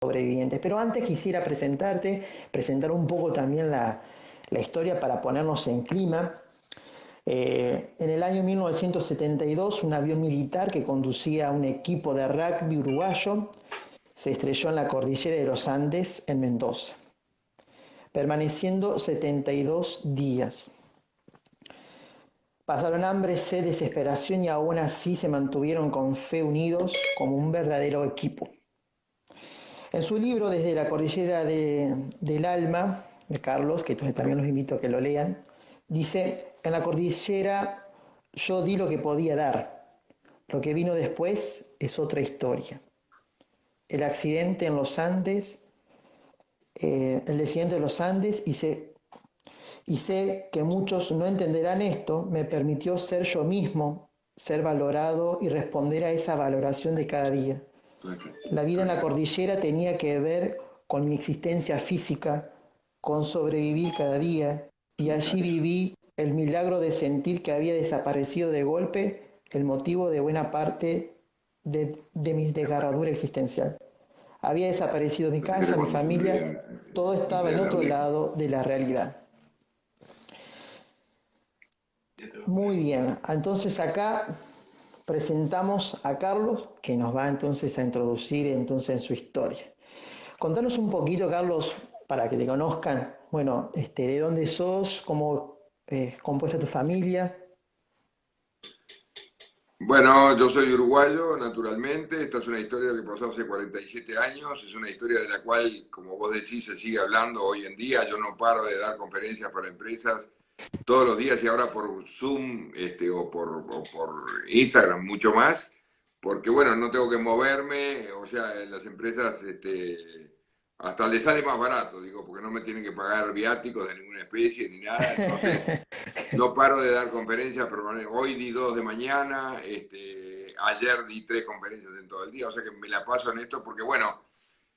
sobrevivientes. Pero antes quisiera presentar un poco también la historia para ponernos en clima. En el año 1972, un avión militar que conducía un equipo de rugby uruguayo se estrelló en la cordillera de los Andes en Mendoza, permaneciendo 72 días. Pasaron hambre, sed, desesperación y aún así se mantuvieron con fe unidos como un verdadero equipo. En su libro Desde la cordillera del alma, de Carlos, que entonces también los invito a que lo lean, dice, en la cordillera yo di lo que podía dar. Lo que vino después es otra historia. El accidente en los Andes, el descendiente de los Andes, y sé que muchos no entenderán esto, me permitió ser yo mismo, ser valorado y responder a esa valoración de cada día. La vida en la cordillera tenía que ver con mi existencia física, con sobrevivir cada día, y allí viví el milagro de sentir que había desaparecido de golpe el motivo de buena parte de mi desgarradura existencial. Había desaparecido mi casa, mi familia, todo estaba en otro lado de la realidad. Muy bien, entonces acá presentamos a Carlos, que nos va entonces a introducir entonces en su historia. Contanos un poquito, Carlos, para que te conozcan, bueno, de dónde sos, cómo compuesta tu familia. Bueno, yo soy uruguayo, naturalmente. Esta es una historia que pasó hace 47 años. Es una historia de la cual, como vos decís, se sigue hablando hoy en día. Yo no paro de dar conferencias para empresas todos los días y ahora por Zoom o por Instagram mucho más, porque bueno, no tengo que moverme, o sea, en las empresas hasta les sale más barato, digo, porque no me tienen que pagar viáticos de ninguna especie ni nada, entonces no paro de dar conferencias permanentes. Hoy di 2 de mañana, ayer di 3 conferencias en todo el día, o sea que me la paso en esto porque bueno,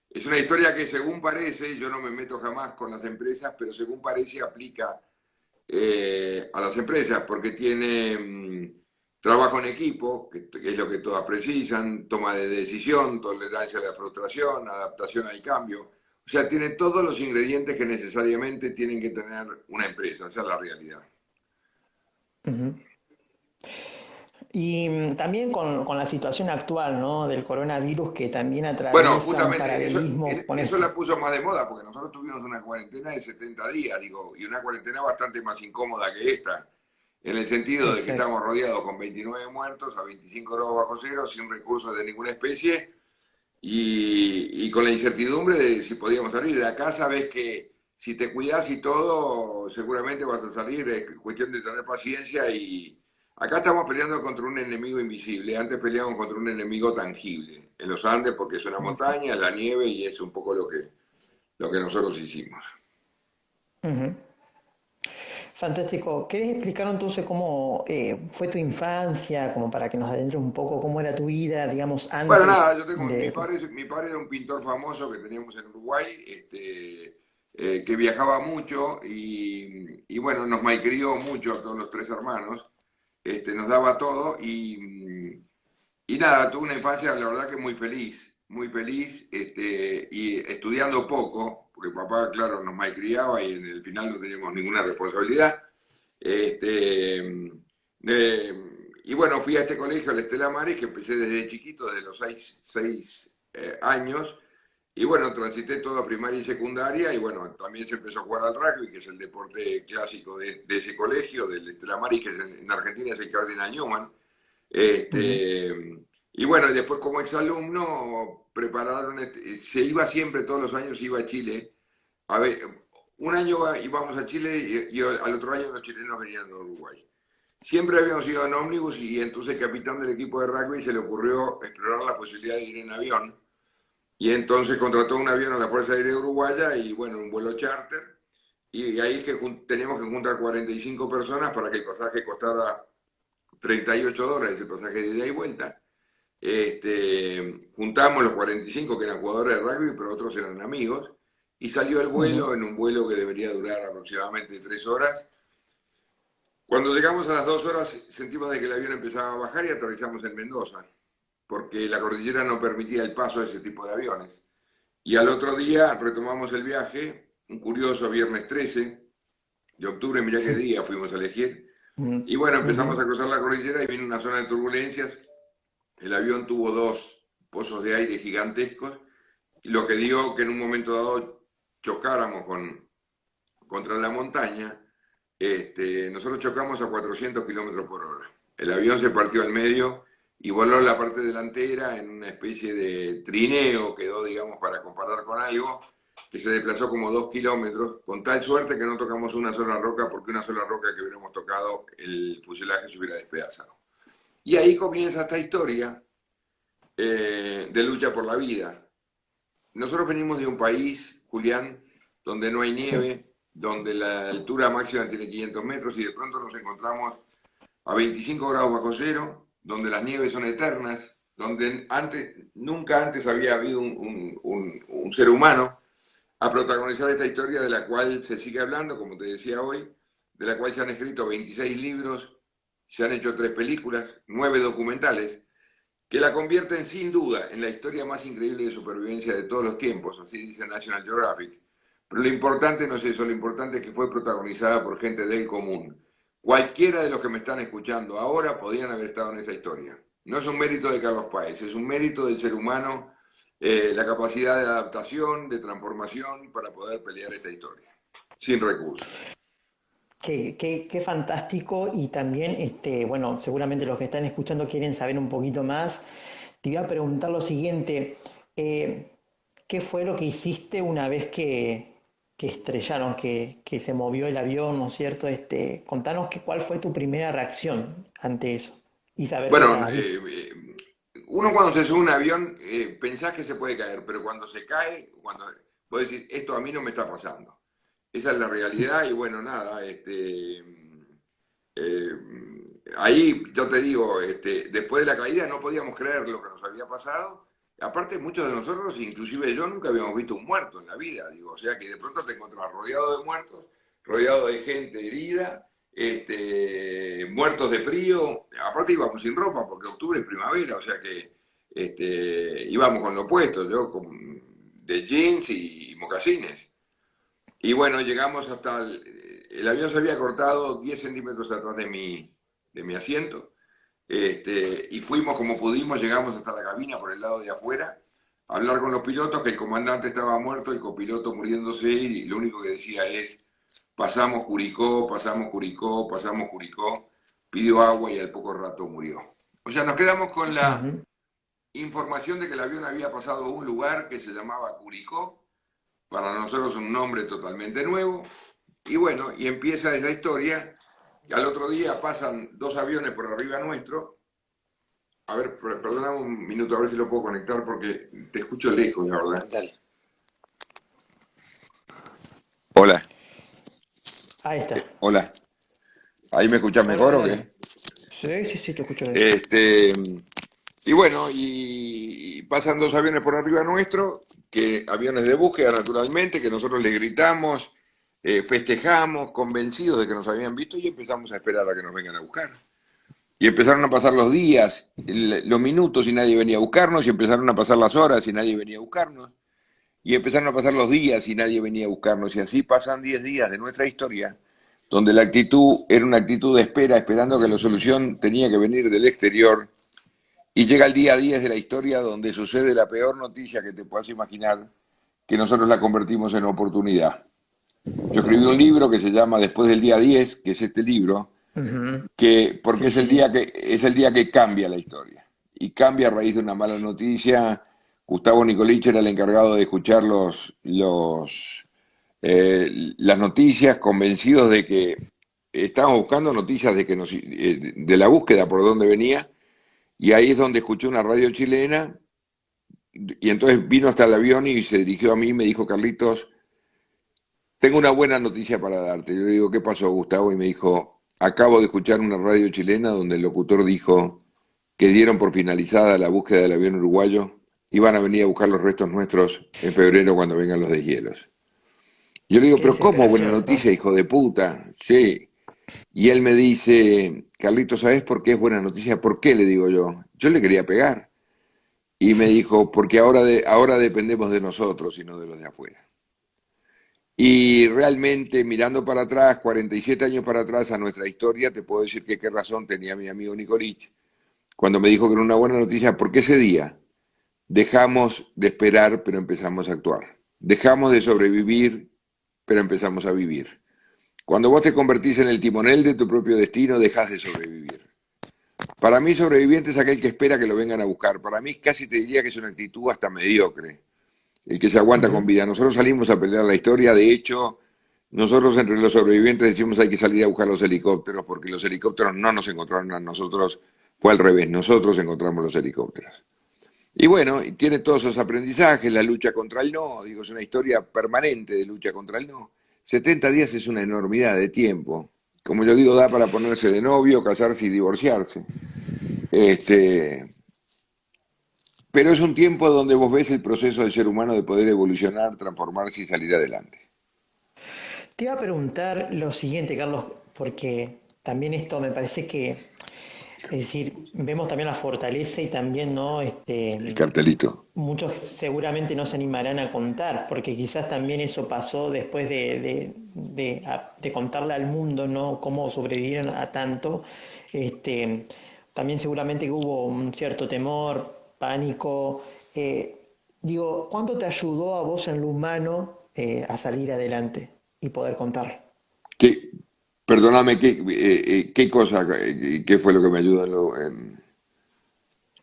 es una historia que según parece, yo no me meto jamás con las empresas, pero según parece aplica a las empresas porque tiene trabajo en equipo, que es lo que todas precisan, toma de decisión, tolerancia a la frustración, adaptación al cambio. O sea, tiene todos los ingredientes que necesariamente tienen que tener una empresa, esa es la realidad. Uh-huh. Y también con la situación actual, ¿no? Del coronavirus que también Bueno, atraviesa un justamente paralelismo con eso esto. la puso más de moda, porque nosotros tuvimos una cuarentena de 70 días, digo, y una cuarentena bastante más incómoda que esta, en el sentido de que Exacto. estamos rodeados con 29 muertos a 25 grados bajo cero, sin recursos de ninguna especie, y con la incertidumbre de si podíamos salir. De acá sabes que si te cuidas y todo, seguramente vas a salir, es cuestión de tener paciencia y acá estamos peleando contra un enemigo invisible, antes peleábamos contra un enemigo tangible, en los Andes porque es una montaña, la nieve y es un poco lo que nosotros hicimos. Uh-huh. Fantástico. ¿Querés explicar entonces cómo fue tu infancia, como para que nos adentres un poco cómo era tu vida, digamos, Bueno, nada, antes yo tengo, de... mi padre era un pintor famoso que teníamos en Uruguay, que viajaba mucho y bueno, nos malcrió mucho a todos los tres hermanos, nos daba todo y nada, tuve una infancia, la verdad que muy feliz, y estudiando poco, porque papá, claro, nos malcriaba y en el final no teníamos ninguna responsabilidad. Este, y bueno, fui a este colegio, al Estela Maris, que empecé desde chiquito, desde los 6 años, y bueno, transité toda primaria y secundaria, y bueno, también se empezó a jugar al rugby, que es el deporte clásico de ese colegio, del Estela Maris, que en Argentina es el Cardinal Newman. Ujú. Y bueno, y después como exalumno prepararon, se iba siempre, todos los años iba a Chile. A ver, un año íbamos a Chile y al otro año los chilenos venían a Uruguay. Siempre habíamos ido en ómnibus y entonces el capitán del equipo de rugby se le ocurrió explorar la posibilidad de ir en avión y entonces contrató un avión a la Fuerza Aérea Uruguaya y bueno, un vuelo charter y ahí es que teníamos que juntar 45 personas para que el pasaje costara $38 el pasaje de ida y vuelta. Juntamos los 45 que eran jugadores de rugby, pero otros eran amigos, y salió el Ujú. vuelo en un vuelo que debería durar aproximadamente 3 horas. Cuando llegamos a las 2 horas sentimos de que el avión empezaba a bajar y aterrizamos en Mendoza, porque la cordillera no permitía el paso de ese tipo de aviones. Y al otro día retomamos el viaje, un curioso viernes 13 de octubre, mirá qué día fuimos a elegir. Mm, Y bueno, empezamos a ujú. cruzar la cordillera y vino una zona de turbulencias. El avión tuvo dos pozos de aire gigantescos, lo que dio que en un momento dado chocáramos contra la montaña. Nosotros chocamos a 400 kilómetros por hora. El avión se partió al medio y voló la parte delantera en una especie de trineo, quedó, digamos, para comparar con algo, que se desplazó como 2 kilómetros, con tal suerte que no tocamos una sola roca, porque una sola roca que hubiéramos tocado, el fuselaje se hubiera despedazado. Y ahí comienza esta historia de lucha por la vida. Nosotros venimos de un país, Julián, donde no hay nieve, donde la altura máxima tiene 500 metros y de pronto nos encontramos a 25 grados bajo cero, donde las nieves son eternas, donde nunca antes había habido un ser humano a protagonizar esta historia de la cual se sigue hablando, como te decía hoy, de la cual se han escrito 26 libros, se han hecho 3 películas, 9 documentales, que la convierten sin duda en la historia más increíble de supervivencia de todos los tiempos, así dice National Geographic. Pero lo importante no es eso, lo importante es que fue protagonizada por gente del común. Cualquiera de los que me están escuchando ahora podían haber estado en esa historia. No es un mérito de Carlos Páez, es un mérito del ser humano, la capacidad de adaptación, de transformación para poder pelear esta historia, sin recursos. Qué fantástico y también, bueno, seguramente los que están escuchando quieren saber un poquito más. Te iba a preguntar lo siguiente, eh, ¿qué fue lo que hiciste una vez que estrellaron, que se movió el avión, ¿no es cierto? Contanos cuál fue tu primera reacción ante eso y saber que Bueno, estabas bien. uno cuando se sube a un avión pensás que se puede caer, pero cuando se cae, cuando vos decís, esto a mí no me está pasando. Esa es la realidad y bueno, nada, eh, ahí yo te digo, después de la caída no podíamos creer lo que nos había pasado. Aparte, muchos de nosotros, inclusive yo, nunca habíamos visto un muerto en la vida, digo, o sea que de pronto te encontrás rodeado de muertos, rodeado de gente herida, muertos de frío. Aparte íbamos sin ropa porque octubre es primavera, o sea que íbamos con lo puesto, de jeans y mocasines. Y bueno, llegamos hasta el avión se había cortado 10 centímetros atrás de mi asiento, y fuimos como pudimos, llegamos hasta la cabina por el lado de afuera, a hablar con los pilotos, que el comandante estaba muerto, el copiloto muriéndose, y lo único que decía es, pasamos Curicó, pasamos Curicó, pasamos Curicó, pidió agua y al poco rato murió. O sea, nos quedamos con la Ujú. información de que el avión había pasado a un lugar que se llamaba Curicó, para nosotros un nombre totalmente nuevo, y bueno, y empieza esa historia. Al otro día pasan 2 aviones por arriba nuestro. A ver, perdóname un minuto, a ver si lo puedo conectar porque te escucho lejos, la verdad. Dale. Hola, Ahí está. hola. ¿Ahí me escuchás Hola, mejor dale, o dale. qué? Sí, sí, sí, te escucho bien. Este, y bueno, y pasan 2 aviones por arriba nuestro, que aviones de búsqueda naturalmente, que nosotros le gritamos, festejamos, convencidos de que nos habían visto y empezamos a esperar a que nos vengan a buscar. Y empezaron a pasar los días, los minutos y nadie venía a buscarnos, y empezaron a pasar las horas y nadie venía a buscarnos, y empezaron a pasar los días y nadie venía a buscarnos, y así pasan 10 días de nuestra historia, donde la actitud era una actitud de espera, esperando que la solución tenía que venir del exterior, y llega el día 10 de la historia donde sucede la peor noticia que te puedas imaginar, que nosotros la convertimos en oportunidad. Yo escribí un libro que se llama Después del día 10, que es este libro, Ujú. porque Sí, es sí, el sí. día que cambia la historia. Y cambia a raíz de una mala noticia. Gustavo Nicolich era el encargado de escuchar las noticias, convencidos de que estábamos buscando noticias de la búsqueda por dónde venía, y ahí es donde escuché una radio chilena, y entonces vino hasta el avión y se dirigió a mí y me dijo, Carlitos, tengo una buena noticia para darte. Yo le digo, ¿qué pasó, Gustavo? Y me dijo, acabo de escuchar una radio chilena donde el locutor dijo que dieron por finalizada la búsqueda del avión uruguayo y van a venir a buscar los restos nuestros en febrero cuando vengan los deshielos. Yo le digo, Qué pero ¿cómo buena desesperación, ¿no? noticia, hijo de puta? Sí. Y él me dice, Carlito, ¿sabes por qué es buena noticia? ¿Por qué? Le digo yo. Yo le quería pegar. Y me dijo, porque ahora dependemos de nosotros y no de los de afuera. Y realmente, mirando para atrás, 47 años para atrás a nuestra historia, te puedo decir que qué razón tenía mi amigo Nicolich cuando me dijo que era una buena noticia, porque ese día dejamos de esperar, pero empezamos a actuar. Dejamos de sobrevivir, pero empezamos a vivir. Cuando vos te convertís en el timonel de tu propio destino, dejas de sobrevivir. Para mí, sobreviviente es aquel que espera que lo vengan a buscar. Para mí, casi te diría que es una actitud hasta mediocre, el que se aguanta con Ujú. vida. Nosotros salimos a pelear la historia, de hecho, nosotros entre los sobrevivientes decimos hay que salir a buscar los helicópteros, porque los helicópteros no nos encontraron a nosotros, fue al revés, nosotros encontramos los helicópteros. Y bueno, y tiene todos esos aprendizajes, la lucha contra el no, digo, es una historia permanente de lucha contra el no. 70 días es una enormidad de tiempo. Como yo digo, da para ponerse de novio, casarse y divorciarse. Este, pero es un tiempo donde vos ves el proceso del ser humano de poder evolucionar, transformarse y salir adelante. Te iba a preguntar lo siguiente, Carlos, porque también esto me parece que, es decir, vemos también la fortaleza y también, ¿no? El cartelito. Muchos seguramente no se animarán a contar, porque quizás también eso pasó después de contarle al mundo, ¿no? Cómo sobrevivieron a tanto. Este, también seguramente que hubo un cierto temor, pánico. Digo, ¿cuánto te ayudó a vos en lo humano a salir adelante y poder contar? ¿Qué, perdóname, qué cosa, qué fue lo que me ayudó En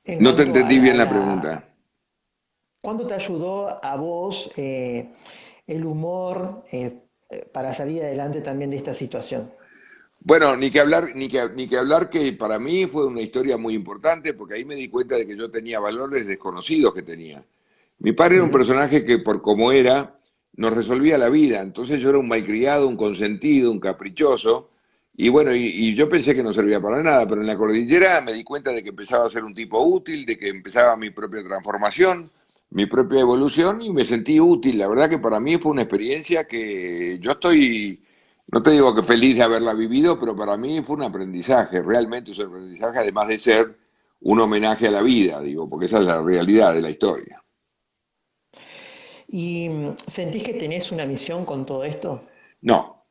No te cuanto entendí bien la pregunta. ¿cuánto te ayudó a vos el humor para salir adelante también de esta situación? Bueno, ni que hablar, ni que hablar que para mí fue una historia muy importante porque ahí me di cuenta de que yo tenía valores desconocidos que tenía. Mi padre era un Ujú. personaje que por como era nos resolvía la vida, entonces yo era un malcriado, un consentido, un caprichoso y bueno, y yo pensé que no servía para nada, pero en la cordillera me di cuenta de que empezaba a ser un tipo útil, de que empezaba mi propia transformación, mi propia evolución y me sentí útil. La verdad que para mí fue una experiencia que yo estoy no te digo que feliz de haberla vivido, pero para mí fue un aprendizaje, realmente es un aprendizaje, además de ser un homenaje a la vida, digo, porque esa es la realidad de la historia. ¿Y sentís que tenés una misión con todo esto? No,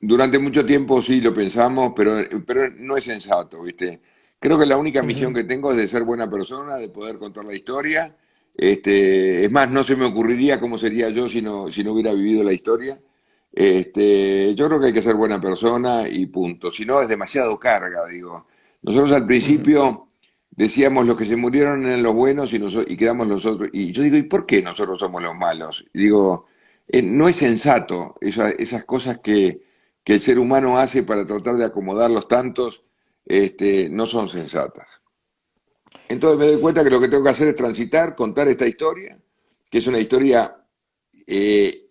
durante mucho tiempo sí lo pensamos, pero no es sensato, ¿viste? Creo que la única misión Ujú. que tengo es de ser buena persona, de poder contar la historia. Es más, no se me ocurriría cómo sería yo si no hubiera vivido la historia. Yo creo que hay que ser buena persona y punto. Si no, es demasiado carga, digo. Nosotros al Ujú. principio decíamos los que se murieron eran los buenos y quedamos nosotros. Y yo digo, ¿y por qué nosotros somos los malos? Y digo, no es sensato esas cosas que el ser humano hace para tratar de acomodar los tantos, no son sensatas. Entonces me doy cuenta que lo que tengo que hacer es transitar, contar esta historia, que es una historia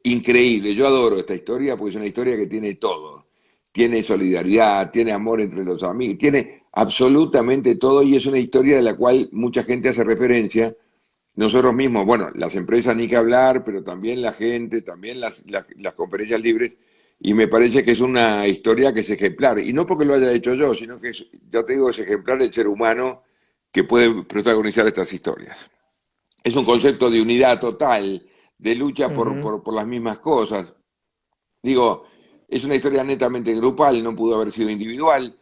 increíble. Yo adoro esta historia porque es una historia que tiene todo. Tiene solidaridad, tiene amor entre los amigos, tiene absolutamente todo y es una historia de la cual mucha gente hace referencia. Nosotros mismos, bueno, las empresas ni que hablar, pero también la gente, también las conferencias libres, y me parece que es una historia que es ejemplar. Y no porque lo haya hecho yo, sino que ya te digo, es ejemplar el ser humano que puede protagonizar estas historias. Es un concepto de unidad total, de lucha Ujú. por las mismas cosas. Digo, es una historia netamente grupal, no pudo haber sido individual.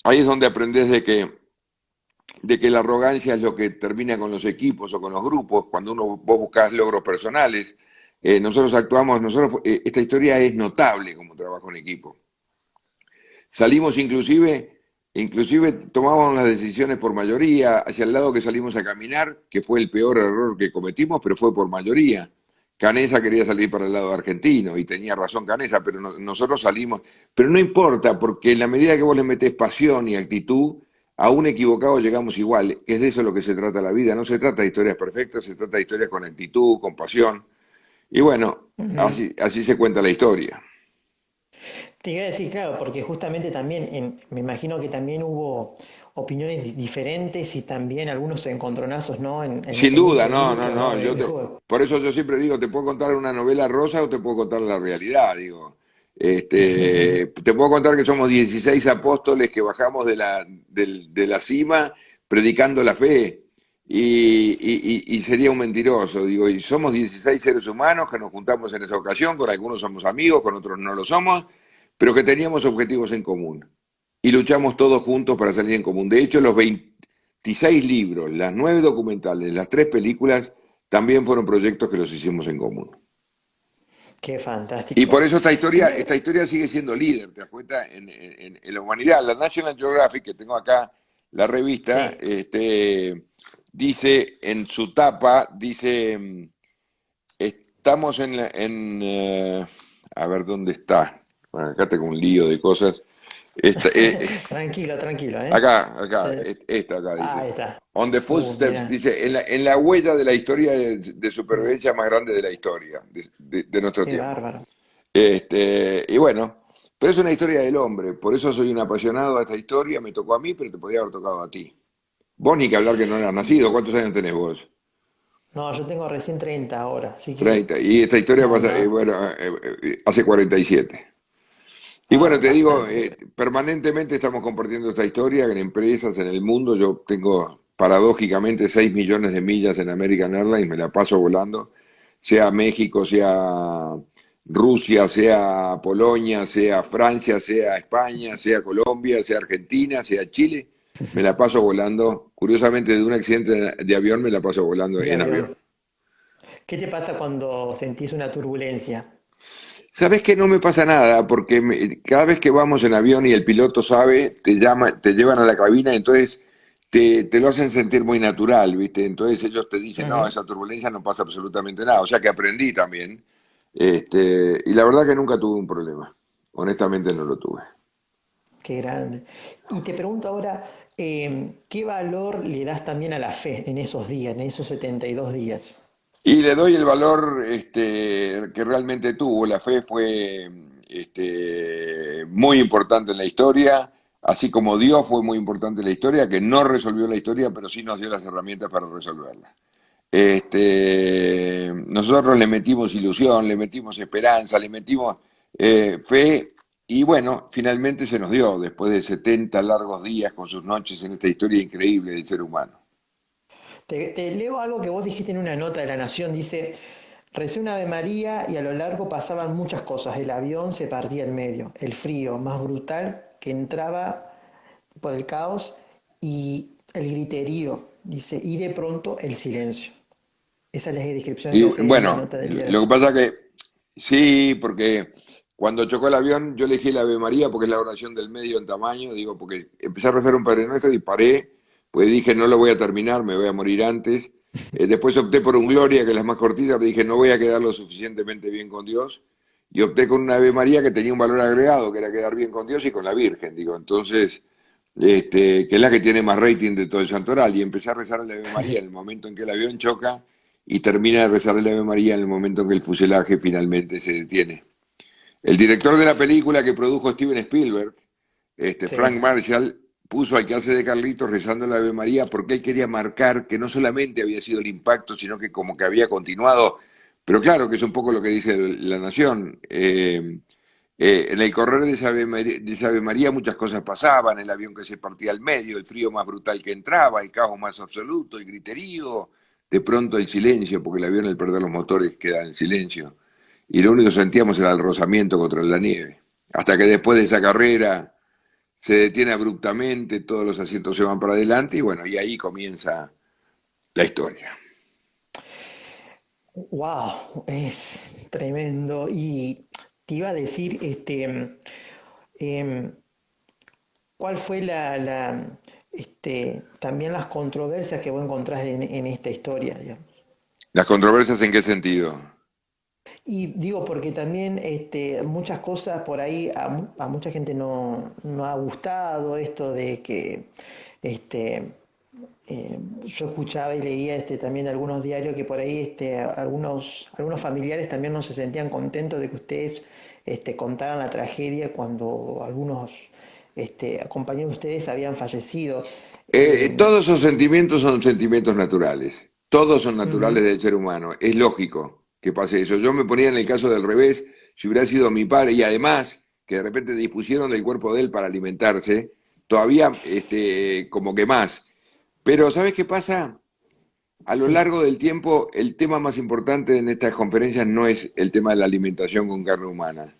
Ahí es donde aprendes de que la arrogancia es lo que termina con los equipos o con los grupos, cuando vos buscas logros personales. Esta historia es notable como trabajo en equipo. Salimos inclusive tomábamos las decisiones por mayoría, hacia el lado que salimos a caminar, que fue el peor error que cometimos, pero fue por mayoría. Canesa quería salir para el lado argentino y tenía razón Canesa, pero nosotros salimos. Pero no importa, porque en la medida que vos le metés pasión y actitud, aún equivocado llegamos igual, que es de eso lo que se trata la vida. No se trata de historias perfectas, se trata de historias con actitud, con pasión. Y bueno, Ujú. así se cuenta la historia. Te iba a decir, claro, porque justamente también me imagino que también hubo opiniones diferentes y también algunos encontronazos, ¿no? Sin En duda, ese no, no, grupo, ¿no? no. Por eso yo siempre digo, te puedo contar una novela rosa o te puedo contar la realidad, digo. Te puedo contar que somos 16 apóstoles que bajamos de la cima predicando la fe. y sería un mentiroso. Digo, y somos 16 seres humanos que nos juntamos en esa ocasión, con algunos somos amigos, con otros no lo somos, pero que teníamos objetivos en común. Y luchamos todos juntos para salir en común. De hecho, los 26 libros, las 9 documentales, las 3 películas, también fueron proyectos que los hicimos en común. Qué Y fantástico. por eso Y me, esta historia sigue siendo líder, ¿te das cuenta? En la humanidad. La National Geographic, que tengo acá, la revista, sí, dice en su tapa, dice, estamos a ver dónde está. Bueno, acá tengo un lío de cosas. Esta, tranquilo, tranquilo, ¿eh? acá, Te- esta acá Ahí dice. está. On the footsteps, Mira, dice, en la huella de la historia de mira, supervivencia más grande de la historia, de nuestro qué tiempo. bárbaro. Y bueno, pero es una historia del hombre, por eso soy un apasionado a esta historia, me tocó a mí, pero te podía haber tocado a ti. Vos ni que hablar que no eras nacido, ¿cuántos años tenés vos? No, yo tengo recién 30 ahora, así que 30. Y esta historia no, pasa, no, bueno, hace 47. Y bueno, te digo, bastante. permanentemente estamos compartiendo esta historia en empresas, en el mundo. Yo tengo paradójicamente 6 millones de millas en American Airlines, me la paso volando, sea México, sea Rusia, sea Polonia, sea Francia, sea España, sea Colombia, sea Argentina, sea Chile, me la paso volando. Curiosamente, de un accidente de avión me la paso volando De en avión. avión. ¿Qué te pasa cuando sentís una turbulencia? Sabes que no me pasa nada, porque cada vez que vamos en avión y el piloto sabe, te llama, te llevan a la cabina, entonces te lo hacen sentir muy natural, ¿viste? Entonces ellos te dicen, no, Ujú. esa turbulencia no pasa absolutamente nada. O sea que aprendí también. Y la verdad que nunca tuve un problema. Honestamente no lo tuve. Qué grande. Y te pregunto ahora, ¿qué valor le das también a la fe en esos días, en esos 72 días? Y le doy el valor que realmente tuvo. La fe fue muy importante en la historia, así como Dios fue muy importante en la historia, que no resolvió la historia, pero sí nos dio las herramientas para resolverla. Nosotros le metimos ilusión, le metimos esperanza, le metimos fe, y bueno, finalmente se nos dio, después de 70 largos días con sus noches en esta historia increíble del ser humano. Te leo algo que vos dijiste en una nota de La Nación, dice, recé una Ave María y a lo largo pasaban muchas cosas, el avión se partía en medio, el frío más brutal que entraba por el caos y el griterío, dice, y de pronto el silencio. Esa es la descripción Y que hace él en la bueno, nota del diario. lo que pasa que sí, porque cuando chocó el avión yo elegí la Ave María porque es la oración del medio en tamaño, digo, porque empecé a rezar un Padre Nuestro y paré, pues dije no lo voy a terminar, me voy a morir antes. Después opté por un Gloria, que es la más cortita, pero dije no voy a quedar lo suficientemente bien con Dios. Y opté con una Ave María que tenía un valor agregado, que era quedar bien con Dios y con la Virgen, digo. Entonces, que es la que tiene más rating de todo el santoral. Y empecé a rezar a la Ave María en el momento en que el avión choca y termina de rezar el Ave María en el momento en que el fuselaje finalmente se detiene. El director de la película que produjo Steven Spielberg, Frank Sí. Marshall, puso al que hace de Carlitos rezando el Ave María porque él quería marcar que no solamente había sido el impacto, sino que como que había continuado. Pero claro, que es un poco lo que dice la Nación. En el correr de esa Ave María muchas cosas pasaban, el avión que se partía al medio, el frío más brutal que entraba, el caos más absoluto, el griterío, de pronto el silencio, porque el avión al perder los motores queda en silencio. Y lo único que sentíamos era el rozamiento contra la nieve. Hasta que después de esa carrera se detiene abruptamente, todos los asientos se van para adelante y bueno, y ahí comienza la historia. Wow, es tremendo. Y te iba a decir, em, ¿cuál fue también las controversias que vos encontrás en esta historia, digamos? ¿Las controversias en qué sentido? Y digo, porque también muchas cosas por ahí a mucha gente no ha gustado esto de que este, yo escuchaba y leía también de algunos diarios que por ahí algunos familiares también no se sentían contentos de que ustedes contaran la tragedia cuando algunos compañeros de ustedes habían fallecido. Todos esos sentimientos son sentimientos naturales. Todos son naturales Ujú. del ser humano. Es lógico que pase eso. Yo me ponía en el caso del revés, si hubiera sido mi padre y además que de repente dispusieron del cuerpo de él para alimentarse, todavía como que más. Pero ¿sabes qué pasa? A lo Sí. largo del tiempo, el tema más importante en estas conferencias no es el tema de la alimentación con carne humana.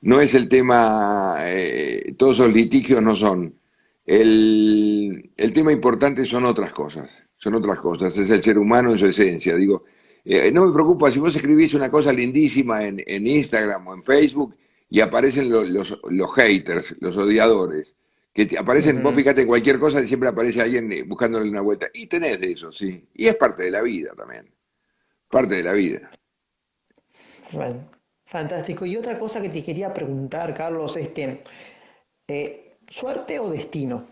No es el tema, todos esos litigios no son. El tema importante son otras cosas. Son otras cosas. Es el ser humano en su esencia. Digo, no me preocupa si vos escribís una cosa lindísima en Instagram o en Facebook y aparecen los haters, los odiadores que aparecen, vos Ujú. fíjate en cualquier cosa y siempre aparece alguien buscándole una vuelta. Y tenés de eso, sí. Y es parte de la vida también. Parte de la vida. Bueno, fantástico. Y otra cosa que te quería preguntar, Carlos, ¿suerte o destino?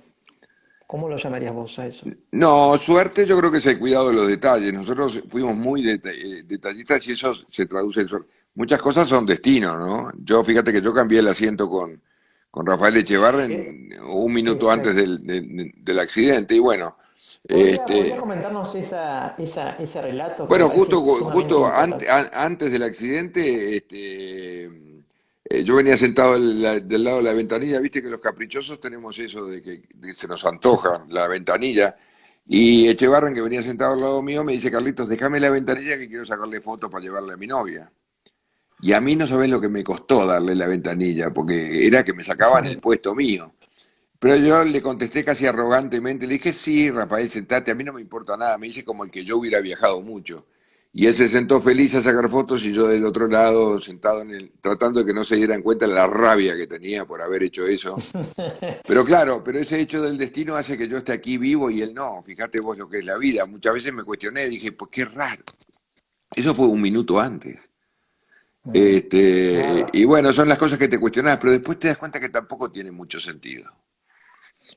¿Cómo lo llamarías vos a eso? No, suerte yo creo que es el cuidado de los detalles. Nosotros fuimos muy detallistas y eso se traduce en suerte. Muchas cosas son destino, ¿no? Yo fíjate que yo cambié el asiento con Rafael Echevarri Eh, en un minuto antes exacto. del accidente y bueno, ¿Podría este, comentarnos ese relato que me bueno, parece sumamente importante? antes del accidente, yo venía sentado del lado de la ventanilla, viste que los caprichosos tenemos eso de que se nos antoja la ventanilla, y Echevarren, que venía sentado al lado mío, me dice, Carlitos, déjame la ventanilla que quiero sacarle fotos para llevarle a mi novia. Y a mí no sabés lo que me costó darle la ventanilla, porque era que me sacaban el puesto mío. Pero yo le contesté casi arrogantemente, le dije, sí, Rafael, sentate, a mí no me importa nada, me dice como el que yo hubiera viajado mucho. Y él se sentó feliz a sacar fotos y yo del otro lado, sentado tratando de que no se dieran cuenta de la rabia que tenía por haber hecho eso. Pero claro, pero ese hecho del destino hace que yo esté aquí vivo y él no. Fíjate vos lo que es la vida. Muchas veces me cuestioné, dije, pues qué raro. Eso fue un minuto antes. Mm, claro. Y bueno, son las cosas que te cuestionás, pero después te das cuenta que tampoco tiene mucho sentido.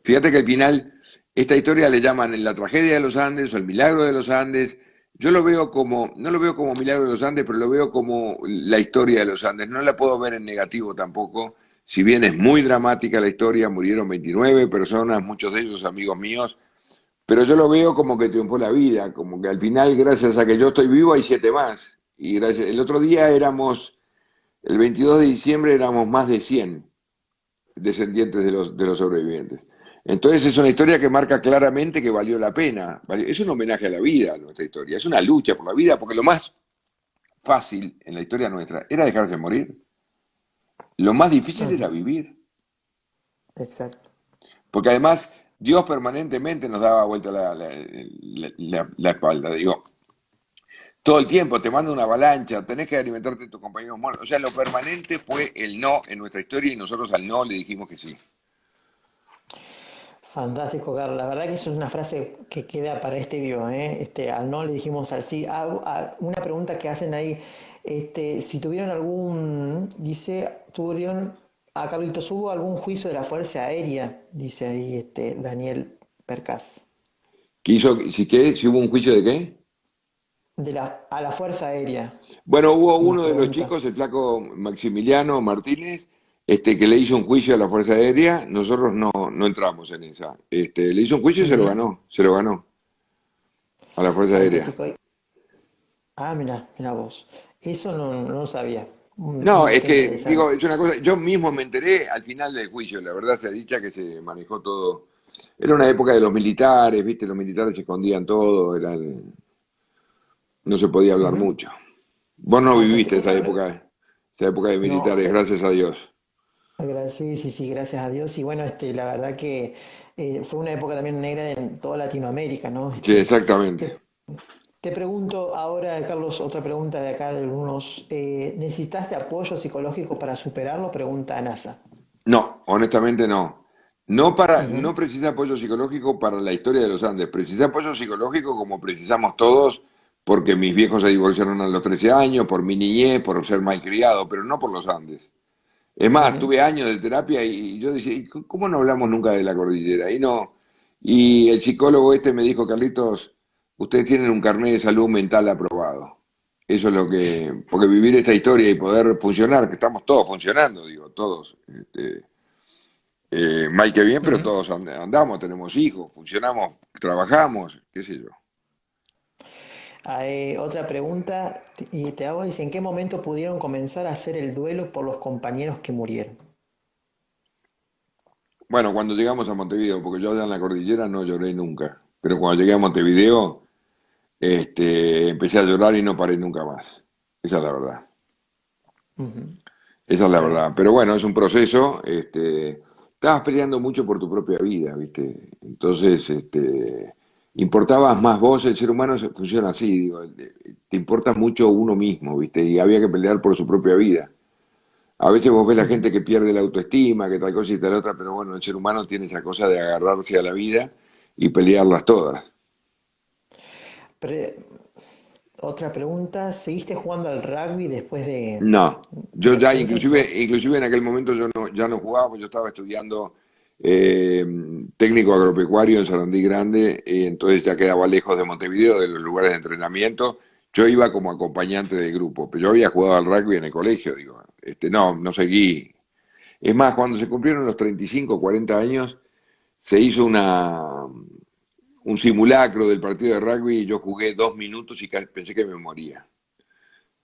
Fíjate que al final esta historia le llaman la tragedia de los Andes o el milagro de los Andes. Yo lo veo como, no lo veo como milagro de los Andes, pero lo veo como la historia de los Andes. No la puedo ver en negativo tampoco. Si bien es muy dramática la historia, murieron 29 personas, muchos de ellos amigos míos, pero yo lo veo como que triunfó la vida, como que al final, gracias a que yo estoy vivo, hay 7 más. Y gracias, el otro día el 22 de diciembre éramos más de 100 descendientes de los sobrevivientes. Entonces es una historia que marca claramente que valió la pena. Es un homenaje a la vida, nuestra historia. Es una lucha por la vida, porque lo más fácil en la historia nuestra era dejarse morir. Lo más difícil era Ujú. vivir. Exacto. Porque además Dios permanentemente nos daba vuelta la espalda. Digo, todo el tiempo te manda una avalancha, tenés que alimentarte de tus compañeros muertos. O sea, lo permanente fue el no en nuestra historia y nosotros al no le dijimos que sí. Fantástico, Carlos. La verdad que eso es una frase que queda para este vivo, ¿eh? Al no le dijimos al sí. Una pregunta que hacen ahí, si tuvieron tuvieron, a Carlitos, ¿hubo algún juicio de la Fuerza Aérea? Dice ahí, Daniel Percas. Si hubo un juicio de qué? A la Fuerza Aérea, Bueno, hubo nos uno de los pregunta. chicos, el flaco Maximiliano Martínez, que le hizo un juicio a la Fuerza Aérea. Nosotros no entramos en esa. Le hizo un juicio y Ujú. se lo ganó a la Fuerza Aérea. Fantástico. Mira vos. Eso no lo sabía. Un No, es dato que, digo, interesante. es una cosa, yo mismo me enteré al final del juicio, la verdad se dicha que se manejó todo. Era una época de los militares, viste, los militares se escondían todo, no se podía hablar Ujú. mucho. Vos no viviste Fantástico. esa época de No, militares, gracias a Dios. sí, sí, sí, gracias a Dios. Y bueno, la verdad que fue una época también negra en toda Latinoamérica, ¿no? Sí, exactamente. Te, te pregunto ahora, Carlos, otra pregunta de acá de algunos. ¿Necesitaste apoyo psicológico para superarlo? Pregunta NASA. No, honestamente no. Ujú. No precisa apoyo psicológico para la historia de los Andes, precisa apoyo psicológico como precisamos todos, porque mis viejos se divorciaron a los 13 años, por mi niñez, por ser malcriado, pero no por los Andes. Es más, Ujú. tuve años de terapia y yo decía, ¿cómo no hablamos nunca de la cordillera? Y no. Y el psicólogo me dijo, Carlitos, ustedes tienen un carnet de salud mental aprobado. Eso es lo que, porque vivir esta historia y poder funcionar, que estamos todos funcionando, digo, todos. Mal que bien, pero Ujú. todos andamos, tenemos hijos, funcionamos, trabajamos, qué sé yo. Otra pregunta, y te hago, dice, ¿en qué momento pudieron comenzar a hacer el duelo por los compañeros que murieron? Bueno, cuando llegamos a Montevideo, porque yo allá en la cordillera no lloré nunca, pero cuando llegué a Montevideo, empecé a llorar y no paré nunca más. Esa es la verdad. Ujú. Esa es la Bueno, verdad. Pero bueno, es un proceso. Estabas peleando mucho por tu propia vida, ¿viste? Entonces, importabas más vos, el ser humano funciona así, digo, te importa mucho uno mismo, ¿viste? Y había que pelear por su propia vida. A veces vos ves la ujú. gente que pierde la autoestima, que tal cosa y tal otra, pero bueno, el ser humano tiene esa cosa de agarrarse a la vida y pelearlas todas. Pre- Otra pregunta, ¿seguiste jugando al rugby después No, de yo ya adolescente? No. inclusive en aquel momento yo no, ya no jugaba, porque yo estaba estudiando eh, técnico agropecuario en Sarandí Grande, y entonces ya quedaba lejos de Montevideo, de los lugares de entrenamiento. Yo iba como acompañante de grupo, pero yo había jugado al rugby en el colegio, digo, no, no seguí. Es más, cuando se cumplieron los 35, 40 años, se hizo un simulacro del partido de rugby y yo jugué 2 minutos y pensé que me moría,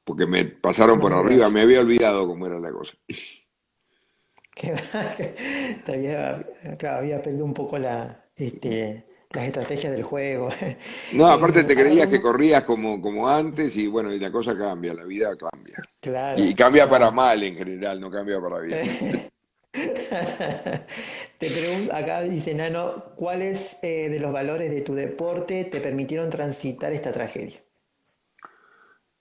porque me pasaron No por me arriba, digas me había olvidado cómo era la cosa. que te había, claro, había perdido un poco las estrategias del juego. No, aparte te creías que Algo, corrías como antes y bueno, y la cosa cambia, la vida cambia. claro, Y cambia para claro. mal en general, no cambia para bien. Te pregunto, acá dice Nano, ¿cuáles de los valores de tu deporte te permitieron transitar esta tragedia?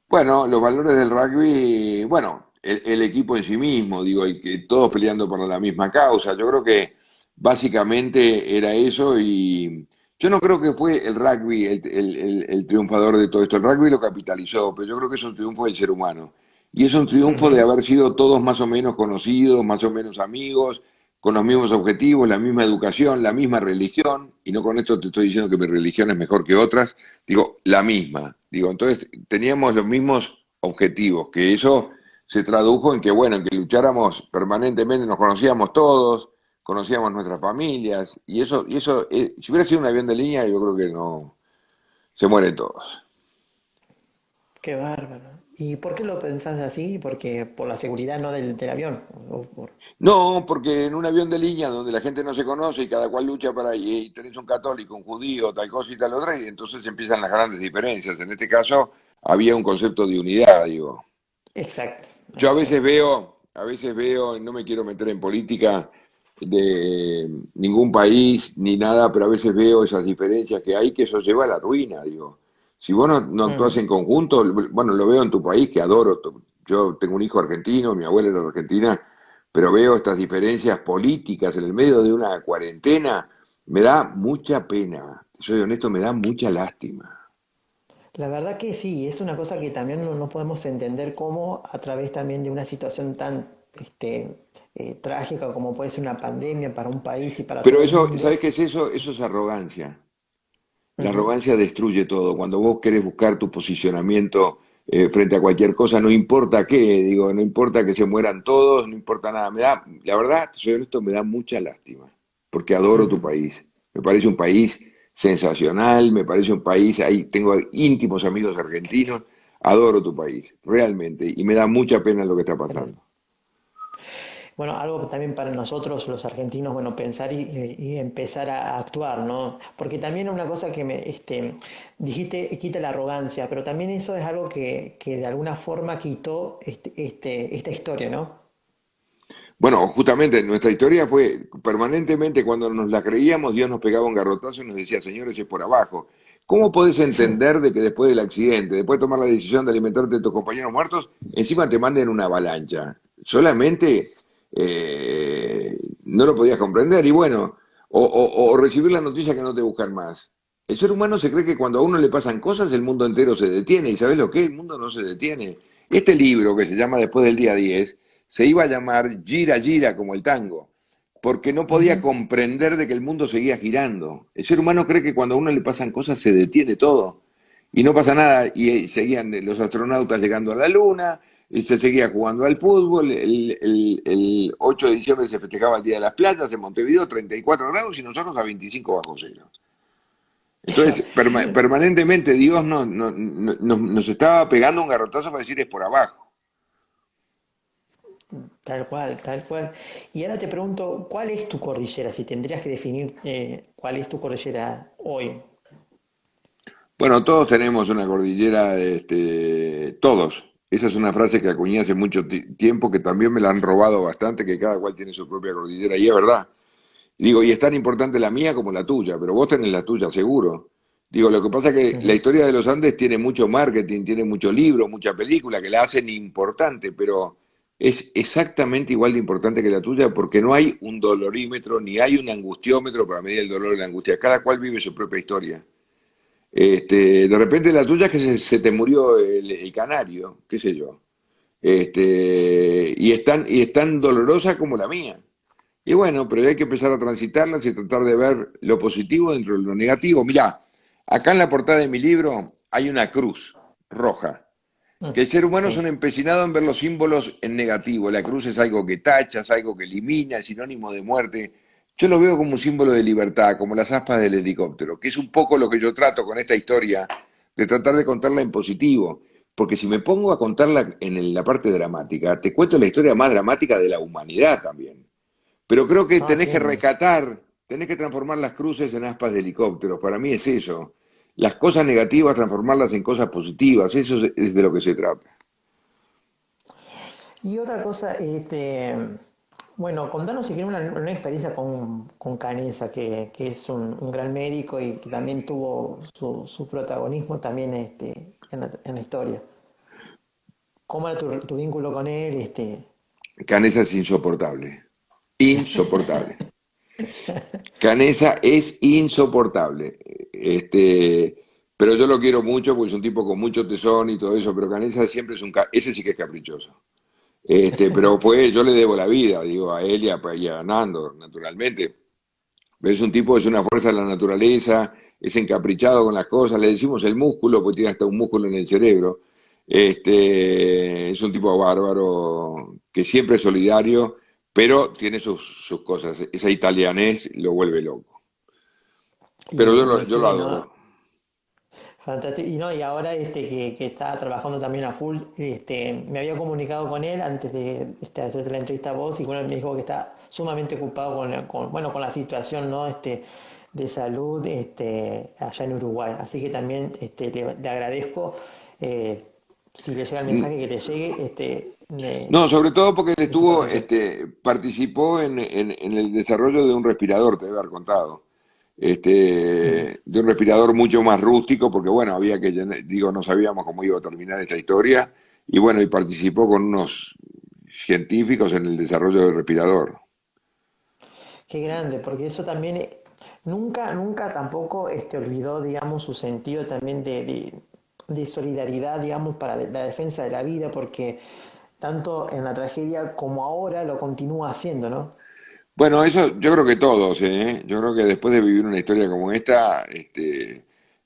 Bueno, los valores del rugby, bueno, el equipo en sí mismo, digo, y que todos peleando por la misma causa. Yo creo que básicamente era eso y yo no creo que fue el rugby el triunfador de todo esto. El rugby lo capitalizó, pero yo creo que es un triunfo del ser humano. Y es un triunfo de Ujú. haber sido todos más o menos conocidos, más o menos amigos, con los mismos objetivos, la misma educación, la misma religión, y no con esto te estoy diciendo que mi religión es mejor que otras, digo, la misma. Digo, entonces teníamos los mismos objetivos, que eso se tradujo en que, bueno, en que lucháramos permanentemente, nos conocíamos todos, conocíamos nuestras familias, y eso, si hubiera sido un avión de línea, yo creo que no, se mueren todos. Qué bárbaro. ¿Y por qué lo pensás así? Porque por la seguridad no del avión. No, porque en un avión de línea donde la gente no se conoce y cada cual lucha para y tenés un católico, un judío, tal cosa y tal otra, y entonces empiezan las grandes diferencias. En este caso había un concepto de unidad, digo. Exacto, Yo exacto. a veces veo, y no me quiero meter en política de ningún país ni nada, pero a veces veo esas diferencias que hay, que eso lleva a la ruina, digo. Si vos no actúas Ujú. en conjunto, bueno, lo veo en tu país, que adoro. Yo tengo un hijo argentino, mi abuela era argentina, pero veo estas diferencias políticas en el medio de una cuarentena, me da mucha pena. Soy honesto, me da mucha lástima. La verdad que sí, es una cosa que también no podemos entender cómo a través también de una situación tan trágica como puede ser una pandemia para un país y para Pero todo el eso, mundo. ¿sabes qué es eso? Eso es arrogancia. La Ujú, arrogancia destruye todo. Cuando vos querés buscar tu posicionamiento frente a cualquier cosa, no importa qué, digo, no importa que se mueran todos, no importa nada. La verdad, soy honesto, me da mucha lástima, porque adoro tu ujú. país. Me parece un país sensacional, me parece un país, ahí tengo íntimos amigos argentinos, adoro tu país, realmente, y me da mucha pena lo que está Qué lindo. pasando. Bueno, algo que también para nosotros los argentinos, bueno, pensar y empezar a actuar, ¿no? Porque también una cosa que dijiste, quita la arrogancia, pero también eso es algo que de alguna forma quitó esta historia, ¿no? Bueno, justamente nuestra historia fue permanentemente cuando nos la creíamos, Dios nos pegaba un garrotazo y nos decía, señores, es por abajo. ¿Cómo podés entender de que después del accidente, después de tomar la decisión de alimentarte de tus compañeros muertos, encima te manden una avalancha? Solamente no lo podías comprender y bueno, o recibir la noticia que no te buscan más. El ser humano se cree que cuando a uno le pasan cosas el mundo entero se detiene y ¿sabes lo que? El mundo no se detiene. Este libro que se llama Después del día 10 se iba a llamar Gira Gira como el tango, porque no podía Ujú. comprender de que el mundo seguía girando. El ser humano cree que cuando a uno le pasan cosas se detiene todo y no pasa nada y seguían los astronautas llegando a la luna, y se seguía jugando al fútbol, el 8 de diciembre se festejaba el Día de las Playas en Montevideo, 34 grados y nosotros a 25 bajo cero. Entonces, permanentemente Dios nos estaba pegando un garrotazo para decir es por abajo. Tal cual, tal cual. Y ahora te pregunto, ¿cuál es tu cordillera? Si tendrías que definir cuál es tu cordillera hoy. Bueno, todos tenemos una cordillera, todos. Esa es una frase que acuñé hace mucho tiempo, que también me la han robado bastante, que cada cual tiene su propia cordillera, y es verdad. Digo, y es tan importante la mía como la tuya, pero vos tenés la tuya seguro. Digo, lo que pasa es que la Ujú. historia de los Andes tiene mucho marketing, tiene mucho libro, mucha película que la hacen importante, pero es exactamente igual de importante que la tuya porque no hay un dolorímetro ni hay un angustiómetro para medir el dolor y la angustia. Cada cual vive su propia historia. De repente la tuya es que se te murió el canario, qué sé yo. Y es tan dolorosa como la mía. Y bueno, pero hay que empezar a transitarlas y tratar de ver lo positivo dentro de lo negativo. Mirá, acá en la portada de mi libro hay una cruz roja, que el ser humano es un Sí. empecinado en ver los símbolos en negativo. La cruz es algo que tacha, es algo que elimina, es sinónimo de muerte. Yo lo veo como un símbolo de libertad, como las aspas del helicóptero, que es un poco lo que yo trato con esta historia, de tratar de contarla en positivo. Porque si me pongo a contarla en la parte dramática, te cuento la historia más dramática de la humanidad también. Pero creo que No, tenés sí. que recatar, tenés que transformar las cruces en aspas de helicópteros. Para mí es eso. Las cosas negativas, transformarlas en cosas positivas. Eso es de lo que se trata. Y otra cosa, bueno, contanos si quieres una experiencia con Canesa, que es un gran médico y que también tuvo su protagonismo también en la historia. ¿Cómo era tu vínculo con él? Canesa es insoportable. Insoportable. Canesa es insoportable. Pero yo lo quiero mucho porque es un tipo con mucho tesón y todo eso, pero Canesa siempre es ese sí que es caprichoso. Pero yo le debo la vida, digo, a él y a Nando, naturalmente. Es un tipo, es una fuerza de la naturaleza, es encaprichado con las cosas, le decimos el músculo, porque tiene hasta un músculo en el cerebro. Es un tipo bárbaro, que siempre es solidario, pero tiene sus cosas. Esa italianés lo vuelve loco. Pero Y yo lo sí, ¿no? adoro. Fantástico. Y no, y ahora que está trabajando también a full, me había comunicado con él antes de hacerte la entrevista a vos y bueno, él me dijo que está sumamente ocupado bueno, con la situación, ¿no? De salud allá en Uruguay. Así que también le agradezco si le llega el mensaje que le llegue, No, sobre todo porque él de su estuvo, posición. participó en el desarrollo de un respirador, te debe haber contado. Mm. De un respirador mucho más rústico, porque bueno, digo, no sabíamos cómo iba a terminar esta historia, y bueno, y participó con unos científicos en el desarrollo del respirador. Qué grande, porque eso también nunca tampoco olvidó, digamos, su sentido también de solidaridad, digamos, para la defensa de la vida, porque tanto en la tragedia como ahora lo continúa haciendo, ¿no? Bueno, eso yo creo que todos, ¿eh? Yo creo que después de vivir una historia como esta,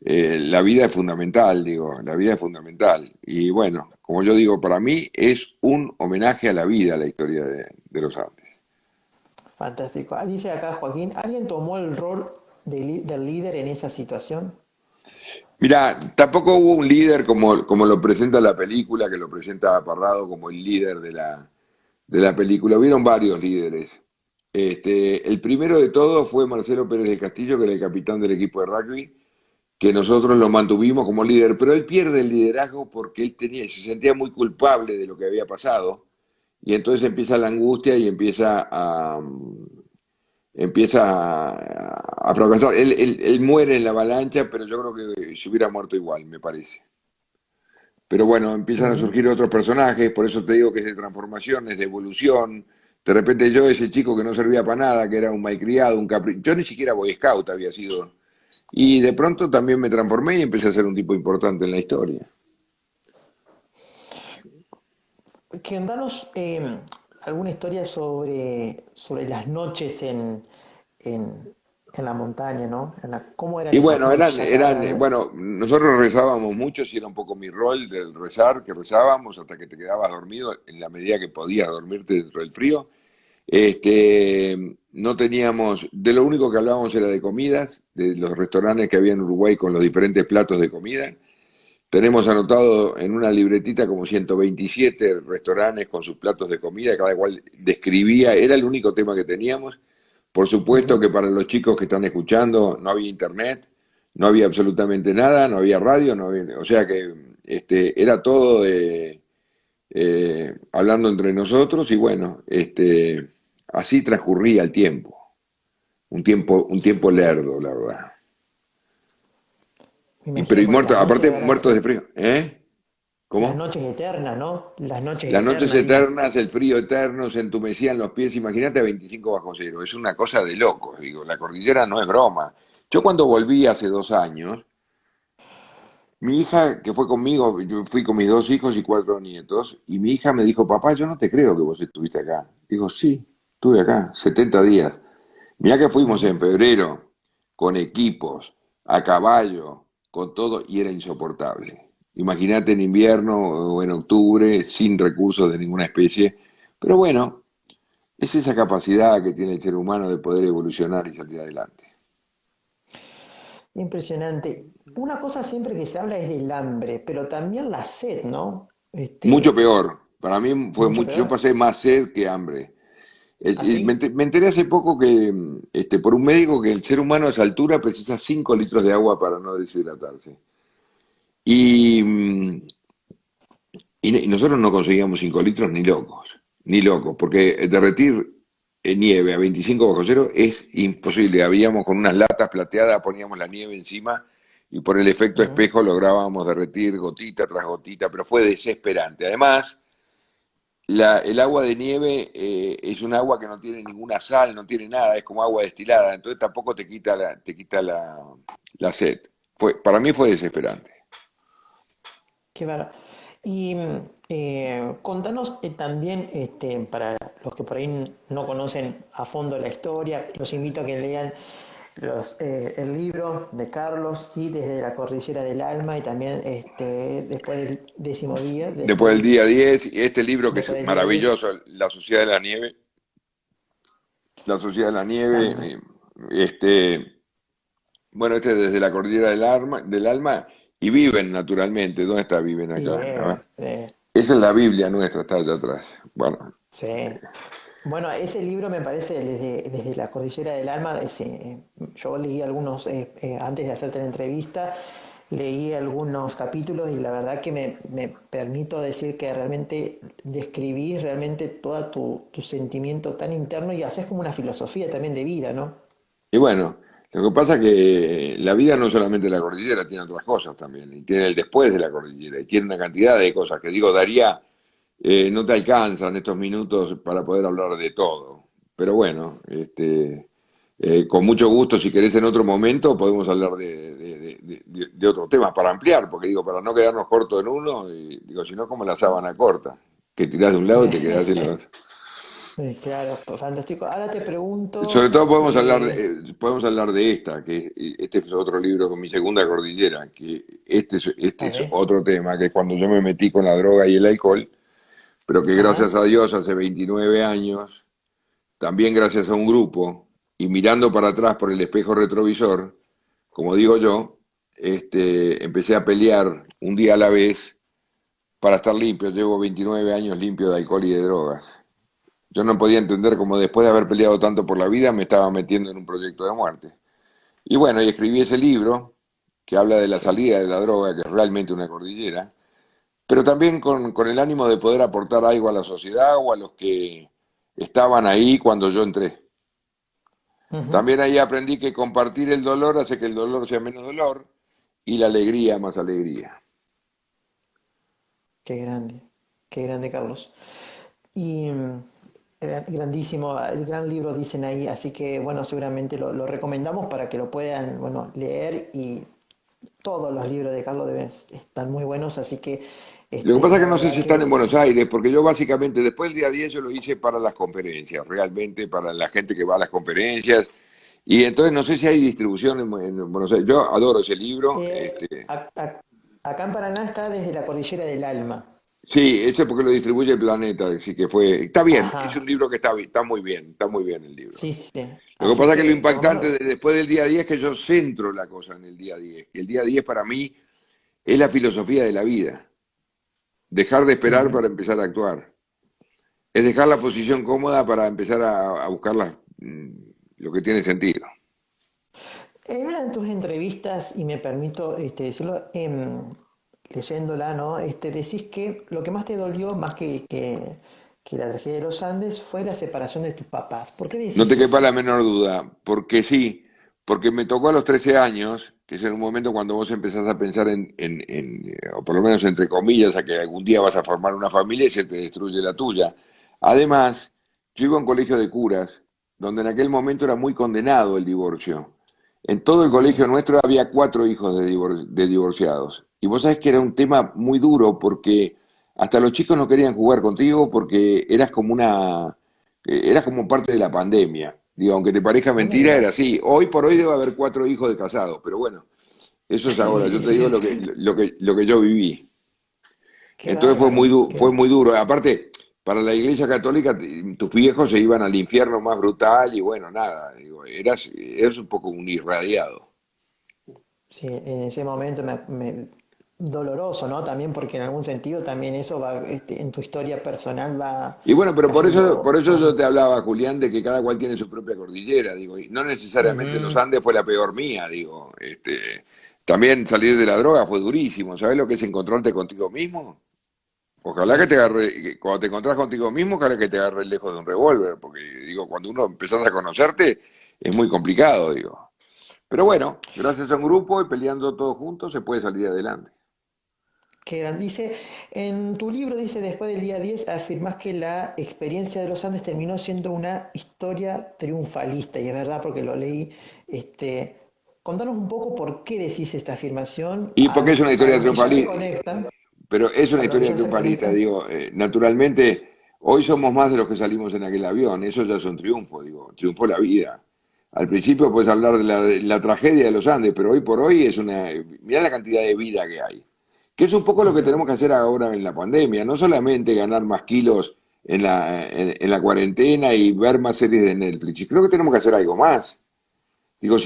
la vida es fundamental, digo, la vida es fundamental. Y bueno, como yo digo, para mí es un homenaje a la vida, la historia de los Andes. Fantástico. Dice acá Joaquín, ¿alguien tomó el rol del líder en esa situación? Mira, tampoco hubo un líder como lo presenta la película, que lo presenta Parrado como el líder de la película. Hubieron varios líderes. El primero de todos fue Marcelo Pérez del Castillo, que era el capitán del equipo de rugby, que nosotros lo mantuvimos como líder, pero él pierde el liderazgo porque se sentía muy culpable de lo que había pasado, y entonces empieza la angustia y empieza a fracasar. Él muere en la avalancha, pero yo creo que se hubiera muerto igual, me parece. Pero bueno, empiezan a Ujú. surgir otros personajes, por eso te digo que es de transformación, es de evolución. De repente yo, ese chico que no servía para nada, que era un malcriado, un capri... Yo ni siquiera Boy Scout había sido. Y de pronto también me transformé y empecé a ser un tipo importante en la historia. Contanos alguna historia sobre las noches en, en la montaña, ¿no? ¿Cómo eran Y esas bueno, noches acá? bueno, nosotros rezábamos mucho, y era un poco mi rol del rezar, que rezábamos hasta que te quedabas dormido en la medida que podías dormirte dentro del frío. No teníamos, de lo único que hablábamos era de comidas, de los restaurantes que había en Uruguay con los diferentes platos de comida. Tenemos anotado en una libretita como 127 restaurantes con sus platos de comida, cada cual describía, era el único tema que teníamos. Por supuesto Ujú. que para los chicos que están escuchando no había internet, no había absolutamente nada, no había radio, no había, o sea que era todo hablando entre nosotros y bueno, así transcurría el tiempo, un tiempo lerdo, la verdad. Me Y pero imagino, y bueno, muerto, las noches aparte deben muertos de ser frío, ¿eh? las ¿Cómo? noches eternas, ¿no? Las noches Las noches eternas, digo. eternas, el frío eterno, se entumecían los pies, imagínate a 25 bajo cero, es una cosa de locos, digo, la cordillera no es broma. Yo cuando volví hace 2 años, mi hija, que fue conmigo, yo fui con mis 2 hijos y 4 nietos, y mi hija me dijo, papá, yo no te creo que vos estuviste acá. Digo, sí, estuve acá, 70 días. Mirá que fuimos Ujú. en febrero, con equipos, a caballo, con todo, y era insoportable. Imagínate en invierno o en octubre, sin recursos de ninguna especie. Pero bueno, es esa capacidad que tiene el ser humano de poder evolucionar y salir adelante. Impresionante. Una cosa siempre que se habla es del hambre, pero también la sed, ¿no? Mucho peor. Para mí fue Mucho mucho, yo peor. pasé más sed que hambre. ¿Así? Me enteré hace poco que, por un médico, que el ser humano a esa altura precisa 5 litros de agua para no deshidratarse. Y, y nosotros no conseguíamos 5 litros ni locos, porque derretir nieve a 25 bajo cero es imposible. Habíamos con unas latas plateadas, poníamos la nieve encima y por el efecto Ujú. espejo lográbamos derretir gotita tras gotita, pero fue desesperante. Además, el agua de nieve es un agua que no tiene ninguna sal, no tiene nada, es como agua destilada, entonces tampoco te quita la sed. Para mí fue desesperante. Qué bárbaro. Y contanos también, para los que por ahí no conocen a fondo la historia, los invito a que lean el libro de Carlos, sí, desde la cordillera del alma y también después del 10.º día, Después del día 10 y este libro que después es del día 10 maravilloso, La Sociedad de la Nieve, La Sociedad de la Nieve, también. bueno, desde la cordillera del alma, y viven naturalmente. ¿Dónde está Viven Y acá? A ver. bien, Esa es la Biblia nuestra, está allá atrás. Bueno, sí. Bueno, ese libro me parece desde la cordillera del alma. Yo leí algunos, antes de hacerte la entrevista, leí algunos capítulos y la verdad que me permito decir que realmente describís realmente todo tu sentimiento tan interno y haces como una filosofía también de vida, ¿no? y bueno, lo que pasa es que la vida no solamente la cordillera, tiene otras cosas también, y tiene el después de la cordillera, y tiene una cantidad de cosas que digo, Daría, no te alcanzan estos minutos para poder hablar de todo. Pero bueno, con mucho gusto, si querés en otro momento, podemos hablar de otros temas para ampliar, porque digo, para no quedarnos cortos en uno, y digo, si no, como la sábana corta, que tirás de un lado y te quedás en el otro. Claro, fantástico. Ahora te Sobre pregunto, todo podemos hablar de esta, que este es otro libro con mi segunda cordillera, que este a es ver, otro tema, que es cuando yo me metí con la droga y el alcohol, pero que gracias ajá, a Dios hace 29 años, también gracias a un grupo, y mirando para atrás por el espejo retrovisor, como digo yo, empecé a pelear un día a la vez para estar limpio. Llevo 29 años limpio de alcohol y de drogas. Yo no podía entender cómo después de haber peleado tanto por la vida me estaba metiendo en un proyecto de muerte. Y bueno, y escribí ese libro que habla de la salida de la droga, que es realmente una cordillera, pero también con el ánimo de poder aportar algo a la sociedad o a los que estaban ahí cuando yo entré. ujú. También ahí aprendí que compartir el dolor hace que el dolor sea menos dolor y la alegría más alegría. Qué grande, Carlos. Y grandísimo, el gran libro dicen ahí, así que bueno, seguramente lo recomendamos para que lo puedan, bueno, leer y todos los libros de Carlos están muy buenos, así que Lo que pasa es la que no sé verdad si están en que Buenos Aires, porque yo básicamente después del día 10 yo lo hice para las conferencias, realmente para la gente que va a las conferencias. Y entonces no sé si hay distribución en Buenos Aires. Yo adoro ese libro. acá en Paraná está desde la Cordillera del Alma. Sí, ese porque lo distribuye el Planeta, así que está bien, es un Ajá, libro que está muy bien el libro. sí, sí. Lo que Así pasa es que lo que por lo impactante menos, después del día 10 es que yo centro la cosa en el día 10, que el día 10 para mí es la filosofía de la vida, dejar de esperar ujú. para empezar a actuar, es dejar la posición cómoda para empezar a buscar lo que tiene sentido. En una de tus entrevistas, y me permito decirlo, leyéndola, ¿no? Decís que lo que más te dolió, más que la tragedia de los Andes, fue la separación de tus papás. ¿Por qué No decís te quepa eso? la menor duda, porque sí, porque me tocó a los 13 años, que es en un momento cuando vos empezás a pensar o por lo menos entre comillas, a que algún día vas a formar una familia y se te destruye la tuya. Además, yo iba a un colegio de curas, donde en aquel momento era muy condenado el divorcio. En todo el Sí, colegio nuestro había 4 hijos de divorciados. Y vos sabés que era un tema muy duro porque hasta los chicos no querían jugar contigo porque eras como parte de la pandemia. Digo, aunque te parezca no me mentira, era digas. así. Hoy por hoy debe haber 4 hijos de casados, pero bueno, eso es ahora. Yo Sí, te digo sí. lo que yo viví. Qué Entonces bárbaro. fue muy duro. Aparte, para la Iglesia Católica, tus viejos se iban al infierno más brutal y bueno, nada. Digo, eras un poco un irradiado. Sí, en ese momento doloroso, ¿no? También porque en algún sentido también eso va, en tu historia personal va Y bueno, pero cayendo. por eso yo te hablaba, Julián, de que cada cual tiene su propia cordillera, digo, y no necesariamente los Ujú. Andes fue la peor mía, digo, también salir de la droga fue durísimo, ¿sabes lo que es encontrarte contigo mismo? Ojalá Y que te sí. agarre, que cuando te encontrás contigo mismo, ojalá que te agarre lejos de un revólver, porque digo, cuando uno empezás a conocerte, es muy complicado, digo. Pero bueno, gracias a un grupo y peleando todos juntos se puede salir adelante. Qué gran. Dice, en tu libro, dice, después del día 10 afirmás que la experiencia de los Andes terminó siendo una historia triunfalista, y es verdad porque lo leí. Este, contanos un poco por qué decís esta afirmación Y porque es una para historia los que ya se triunfalista, conectan, pero es una para los que historia ya se triunfalista, conectan. digo, naturalmente, hoy somos más de los que salimos en aquel avión, eso ya es un triunfo, digo, triunfó la vida. Al principio puedes hablar de la tragedia de los Andes, pero hoy por hoy mirá la cantidad de vida que hay. Que es un poco lo que Ujú. tenemos que hacer ahora en la pandemia, no solamente ganar más kilos en la cuarentena y ver más series de Netflix, creo que tenemos que hacer algo más. Digo,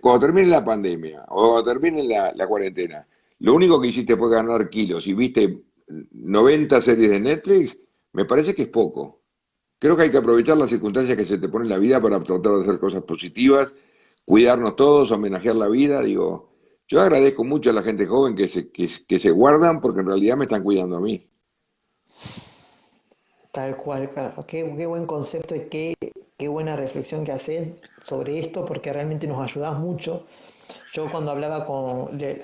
cuando termine la pandemia o cuando termine la cuarentena, lo único que hiciste fue ganar kilos y viste 90 series de Netflix, me parece que es poco. Creo que hay que aprovechar las circunstancias que se te ponen en la vida para tratar de hacer cosas positivas, cuidarnos todos, homenajear la vida. Digo, yo agradezco mucho a la gente joven que se guardan porque en realidad me están cuidando a mí. Tal cual, claro. Qué buen concepto y qué buena reflexión que haces sobre esto, porque realmente nos ayudas mucho. Yo cuando hablaba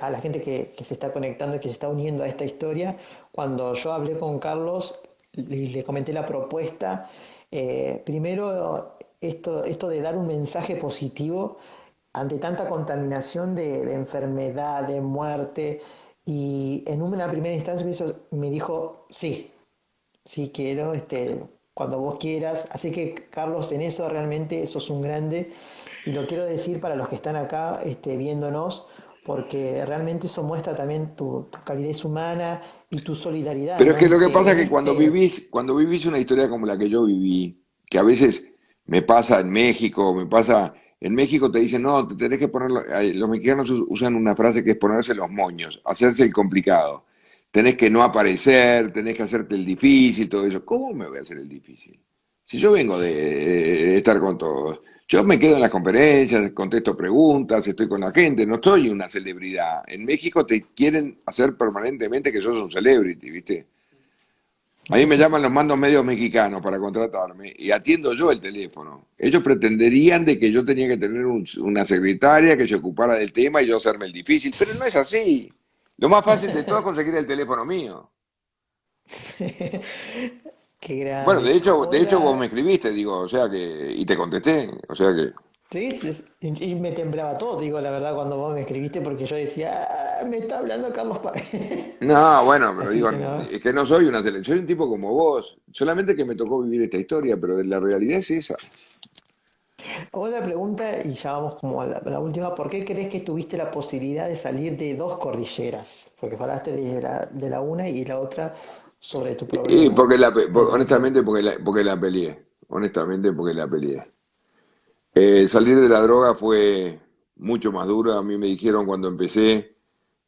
a la gente que se está conectando y que se está uniendo a esta historia, cuando yo hablé con Carlos y le comenté la propuesta, primero esto de dar un mensaje positivo ante tanta contaminación de enfermedad, de muerte, y en una primera instancia me dijo, sí, sí quiero, cuando vos quieras. Así que Carlos, en eso realmente sos un grande y lo quiero decir para los que están acá viéndonos, porque realmente eso muestra también tu calidez humana y tu solidaridad, Pero es ¿no? que lo que pasa es que cuando vivís una historia como la que yo viví, que a veces me pasa en México, en México te dicen, no, te tenés que poner, los mexicanos usan una frase que es ponerse los moños, hacerse el complicado. Tenés que no aparecer, tenés que hacerte el difícil, todo eso. ¿Cómo me voy a hacer el difícil? Si yo vengo de estar con todos, yo me quedo en las conferencias, contesto preguntas, estoy con la gente, no soy una celebridad. En México te quieren hacer permanentemente que sos un celebrity, ¿viste? A mí me llaman los mandos medios mexicanos para contratarme y atiendo yo el teléfono. Ellos pretenderían de que yo tenía que tener una secretaria que se ocupara del tema y yo hacerme el difícil, pero no es así. Lo más fácil de todo es conseguir el teléfono mío. Qué Bueno, grande. de hecho vos me Otra, escribiste, digo, o sea que, y te contesté, o sea que, sí, sí, sí, y me temblaba todo, digo la verdad, cuando vos me escribiste, porque yo decía, "Ah, me está hablando Carlos Páez". no, bueno, pero Así digo, que no. es que no soy una selección, soy un tipo como vos, solamente que me tocó vivir esta historia, pero la realidad es esa. Otra pregunta, y ya vamos como a la última. ¿Por qué crees que tuviste la posibilidad de salir de dos cordilleras? Porque hablaste de la una y la otra sobre tu Y problema de trastorno. honestamente, porque la peleé. Honestamente, porque la peleé. Salir de la droga fue mucho más duro. A mí me dijeron cuando empecé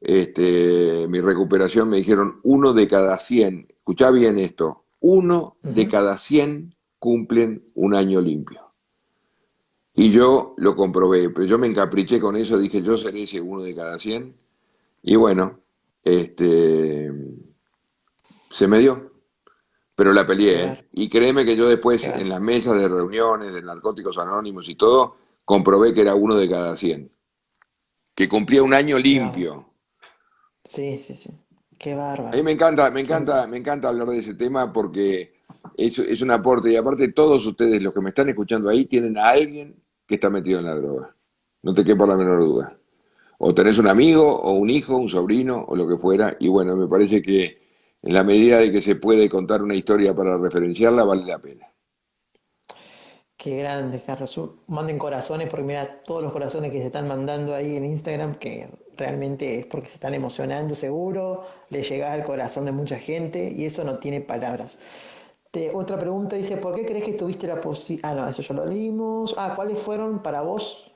mi recuperación, me dijeron 1 de cada 100. Escuchá bien esto. 1 de Ujú. cada 100 cumplen un año limpio. Y yo lo comprobé, pero yo me encapriché con eso, dije yo seré ese uno de cada 100. Y bueno, este, se me dio, pero la Qué peleé, ¿eh? bar, Y créeme que yo después qué en bar. las mesas de reuniones de Narcóticos Anónimos y todo, comprobé que era uno de cada 100, que cumplía un año Qué bar. limpio. Sí, sí, sí. Qué A mí bárbaro. me encanta, me Qué... encanta, me encanta hablar de ese tema porque es un aporte y aparte todos ustedes, los que me están escuchando ahí, tienen a alguien que está metido en la droga. No te quepa la menor duda. O tenés un amigo, o un hijo, un sobrino, o lo que fuera. Y bueno, me parece que en la medida de que se puede contar una historia para referenciarla, vale la pena. Qué grande, Carlos. Manden corazones porque mira todos los corazones que se están mandando ahí en Instagram, que realmente es porque se están emocionando seguro, le llegás al corazón de mucha gente y eso no tiene palabras. Otra pregunta dice, ¿por qué crees que tuviste la posibilidad? Ah, no, eso ya lo leímos. Ah, ¿cuáles fueron para vos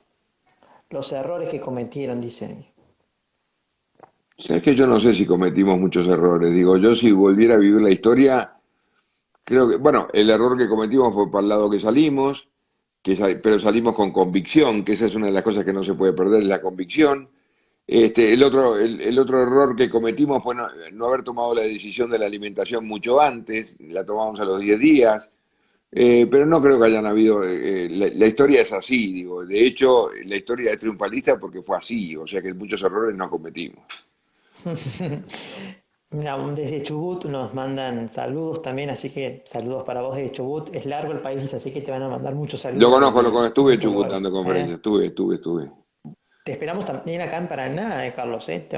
los errores que cometieron? Dicen. Es que yo no sé si cometimos muchos errores. Digo, yo si volviera a vivir la historia, creo que, bueno, el error que cometimos fue para el lado que salimos, pero salimos con convicción, que esa es una de las cosas que no se puede perder, es la convicción. El otro error que cometimos fue no haber tomado la decisión de la alimentación mucho antes, la tomamos a los 10 días. Pero no creo que hayan habido, la historia es así, digo, de hecho la historia es triunfalista porque fue así, o sea que muchos errores no cometimos. Mira, desde Chubut nos mandan saludos también, así que saludos para vos desde Chubut. Es largo el país, así que te van a mandar muchos Lo saludos conozco, desde estuve en muchos Chubut lugares. dando conferencias, estuve. Te esperamos también acá en Paraná, Carlos, ¿eh?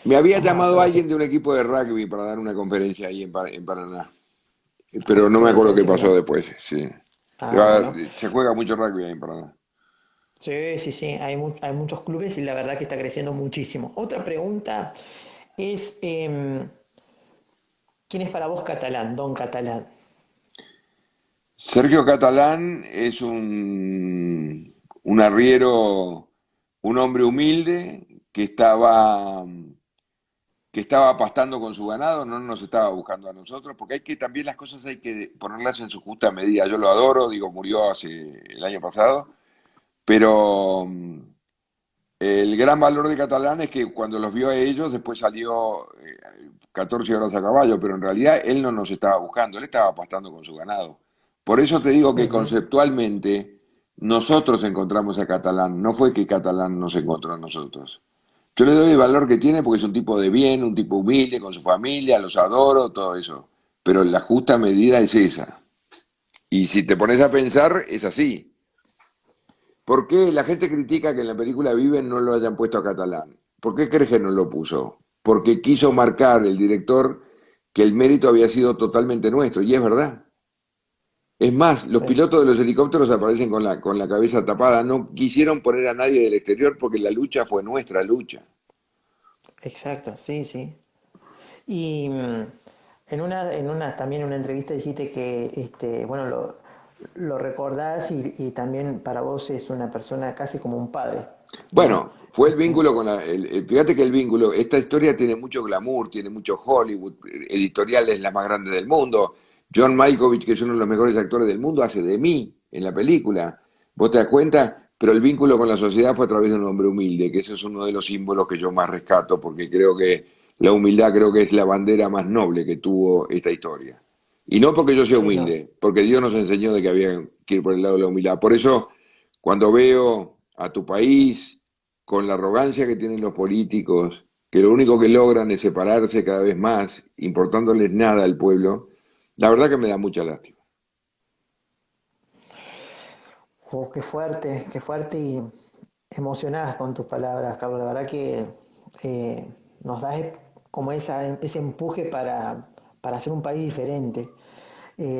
Me había Vamos a llamado hacer la alguien gestión. de un equipo de rugby para dar una conferencia ahí en Paraná, pero no me Puede acuerdo ser, qué si pasó no. después, sí. Ah, bueno. Se juega mucho rugby ahí en Paraná. Sí, sí, sí, hay muchos clubes y la verdad que está creciendo muchísimo. Otra pregunta es, ¿quién es para vos Catalán, Don Catalán? Sergio Catalán es un arriero, un hombre humilde que estaba pastando con su ganado, no nos estaba buscando a nosotros, porque también las cosas hay que ponerlas en su justa medida. Yo lo adoro, digo, murió hace el año pasado, pero el gran valor de Catalán es que cuando los vio a ellos, después salió 14 horas a caballo, pero en realidad él no nos estaba buscando, él estaba pastando con su ganado. Por eso te digo que Ujú. conceptualmente nosotros encontramos a Catalán, no fue que Catalán nos encontró a nosotros. Yo le doy el valor que tiene porque es un tipo de bien, un tipo humilde, con su familia, los adoro, todo eso. Pero la justa medida es esa. Y si te pones a pensar, es así. ¿Por qué la gente critica que en la película Viven no lo hayan puesto a Catalán? ¿Por qué crees que no lo puso? Porque quiso marcar el director que el mérito había sido totalmente nuestro, y es verdad. Es más, los Pues, pilotos de los helicópteros aparecen con la cabeza tapada. No quisieron poner a nadie del exterior porque la lucha fue nuestra lucha. exacto, sí, sí. Y también en una entrevista dijiste que, bueno, lo recordás y también para vos es una persona casi como un padre, ¿no? Bueno, fue el vínculo con fíjate que el vínculo, esta historia tiene mucho glamour, tiene mucho Hollywood, editorial es la más grande del mundo. John Malkovich, que es uno de los mejores actores del mundo, hace de mí en la película. ¿Vos te das cuenta? Pero el vínculo con la sociedad fue a través de un hombre humilde, que ese es uno de los símbolos que yo más rescato, porque creo que la humildad creo que es la bandera más noble que tuvo esta historia. Y no porque yo sea Sí, no, humilde, porque Dios nos enseñó de que había que ir por el lado de la humildad. Por eso, cuando veo a tu país con la arrogancia que tienen los políticos, que lo único que logran es separarse cada vez más, importándoles nada al pueblo, la verdad que me da mucha lástima. oh, qué fuerte y emocionadas con tus palabras, Carlos. La verdad que eh, nos das como ese empuje para hacer un país diferente.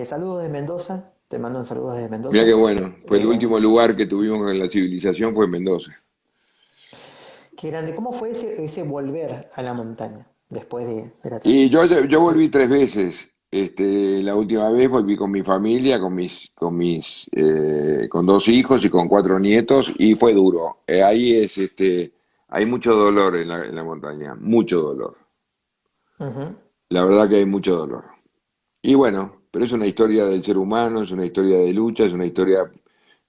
Saludos de Mendoza, te mandan saludos desde Mira qué Mendoza. bueno, fue el Eh, último lugar que tuvimos en la civilización fue en Mendoza. qué grande, ¿cómo fue ese volver a la montaña después de la Y tragedia? yo volví 3 veces. La última vez volví con mi familia, con 2 hijos y con 4 nietos, y fue duro. Hay mucho dolor en la montaña, mucho dolor. Ujú. La verdad que hay mucho dolor. Y bueno, pero es una historia del ser humano, es una historia de lucha, es una historia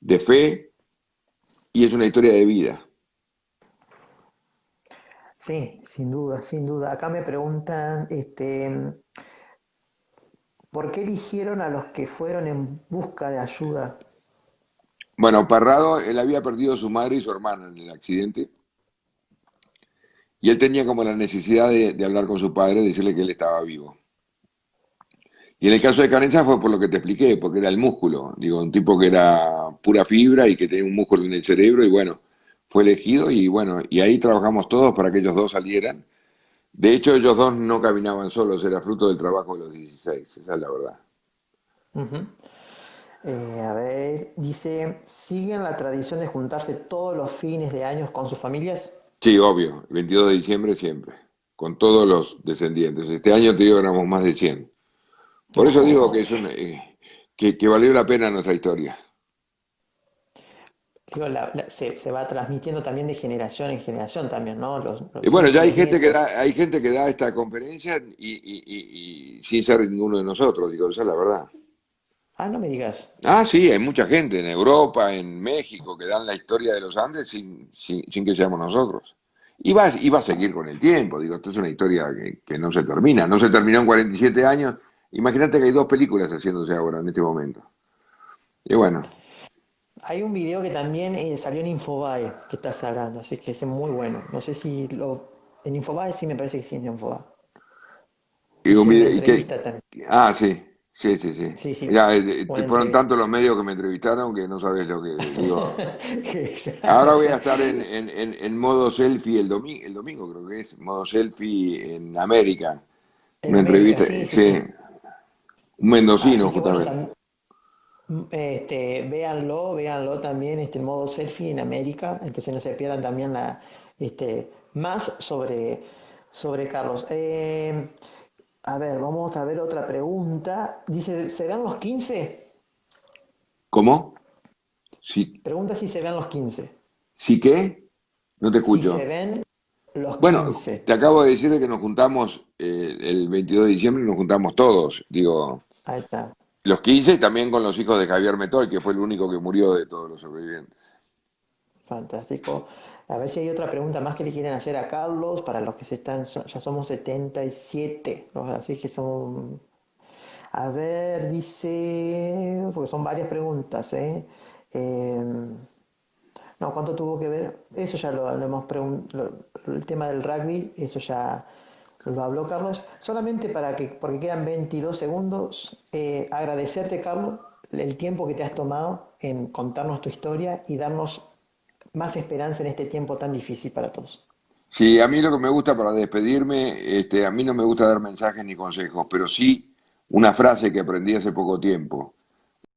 de fe, y es una historia de vida. Sí, sin duda, sin duda. Acá me preguntan, ¿por qué eligieron a los que fueron en busca de ayuda? Bueno, Parrado, él había perdido a su madre y su hermana en el accidente, y él tenía como la necesidad de hablar con su padre, decirle que él estaba vivo. Y en el caso de Carenza fue por lo que te expliqué, porque era el músculo. Digo, un tipo que era pura fibra y que tenía un músculo en el cerebro y bueno, fue elegido y bueno, y ahí trabajamos todos para que ellos dos salieran. De hecho, ellos dos no caminaban solos, era fruto del trabajo de los 16, esa es la verdad. Ujú. A ver, dice, ¿siguen la tradición de juntarse todos los fines de años con sus familias? Sí, obvio, el 22 de diciembre siempre, con todos los descendientes. Este año te digo que éramos más de 100. Por eso digo que que valió la pena nuestra historia. Digo, se va transmitiendo también de generación en generación también, ¿no? Y Los bueno, ya hijos, hay los gente que nietos. da, hay gente que da esta conferencia y sin ser ninguno de nosotros, digo, esa es la verdad. Ah, no me digas. Ah, sí, hay mucha gente en Europa, en México, que dan la historia de los Andes sin que seamos nosotros. Y va a seguir con el tiempo, digo, esto es una historia que no se termina, no se terminó en 47 años. Imagínate que hay dos películas haciéndose ahora, en este momento. Y bueno, Hay un video que también salió en Infobae que estás hablando, así que es muy bueno. No sé si lo... En Infobae sí me parece que sí, en Infobae. y un Hicieron una video, entrevista también. ah, sí, sí, sí, sí. Sí, sí, Ya, una fueron entrevista. tantos los medios que me entrevistaron que no sabes lo que digo. Que ya Ahora no voy a sé. estar en modo selfie el domingo creo que es, modo selfie en América. En Una América, entrevista, sí, sí, sí, sí. un mendocino Así que bueno, justamente. véanlo, véanlo también, el modo selfie en América, entonces no se pierdan también más sobre Carlos. A ver, vamos a ver otra pregunta. Dice, ¿se ven los 15? ¿Cómo? ¿Sí, Pregunta si se ven los 15. sí qué? No te Si se escucho. ven los Bueno, 15. te acabo de decir de que nos juntamos el 22 de diciembre, nos juntamos todos, digo, Ahí está. los 15 y también con los hijos de Javier Metol, que fue el único que murió de todos los sobrevivientes. Fantástico. A ver si hay otra pregunta más que le quieren hacer a Carlos, para los que ya somos 77, ¿no? Así que son... A ver, dice, porque son varias preguntas, ¿eh? No, ¿cuánto tuvo que ver? Eso ya lo hemos preguntado, el tema del rugby, eso ya lo habló Carlos. Solamente porque quedan 22 segundos, agradecerte, Carlos, el tiempo que te has tomado en contarnos tu historia y darnos más esperanza en este tiempo tan difícil para todos. Sí, a mí lo que me gusta para despedirme, a mí no me gusta dar mensajes ni consejos, pero sí una frase que aprendí hace poco tiempo.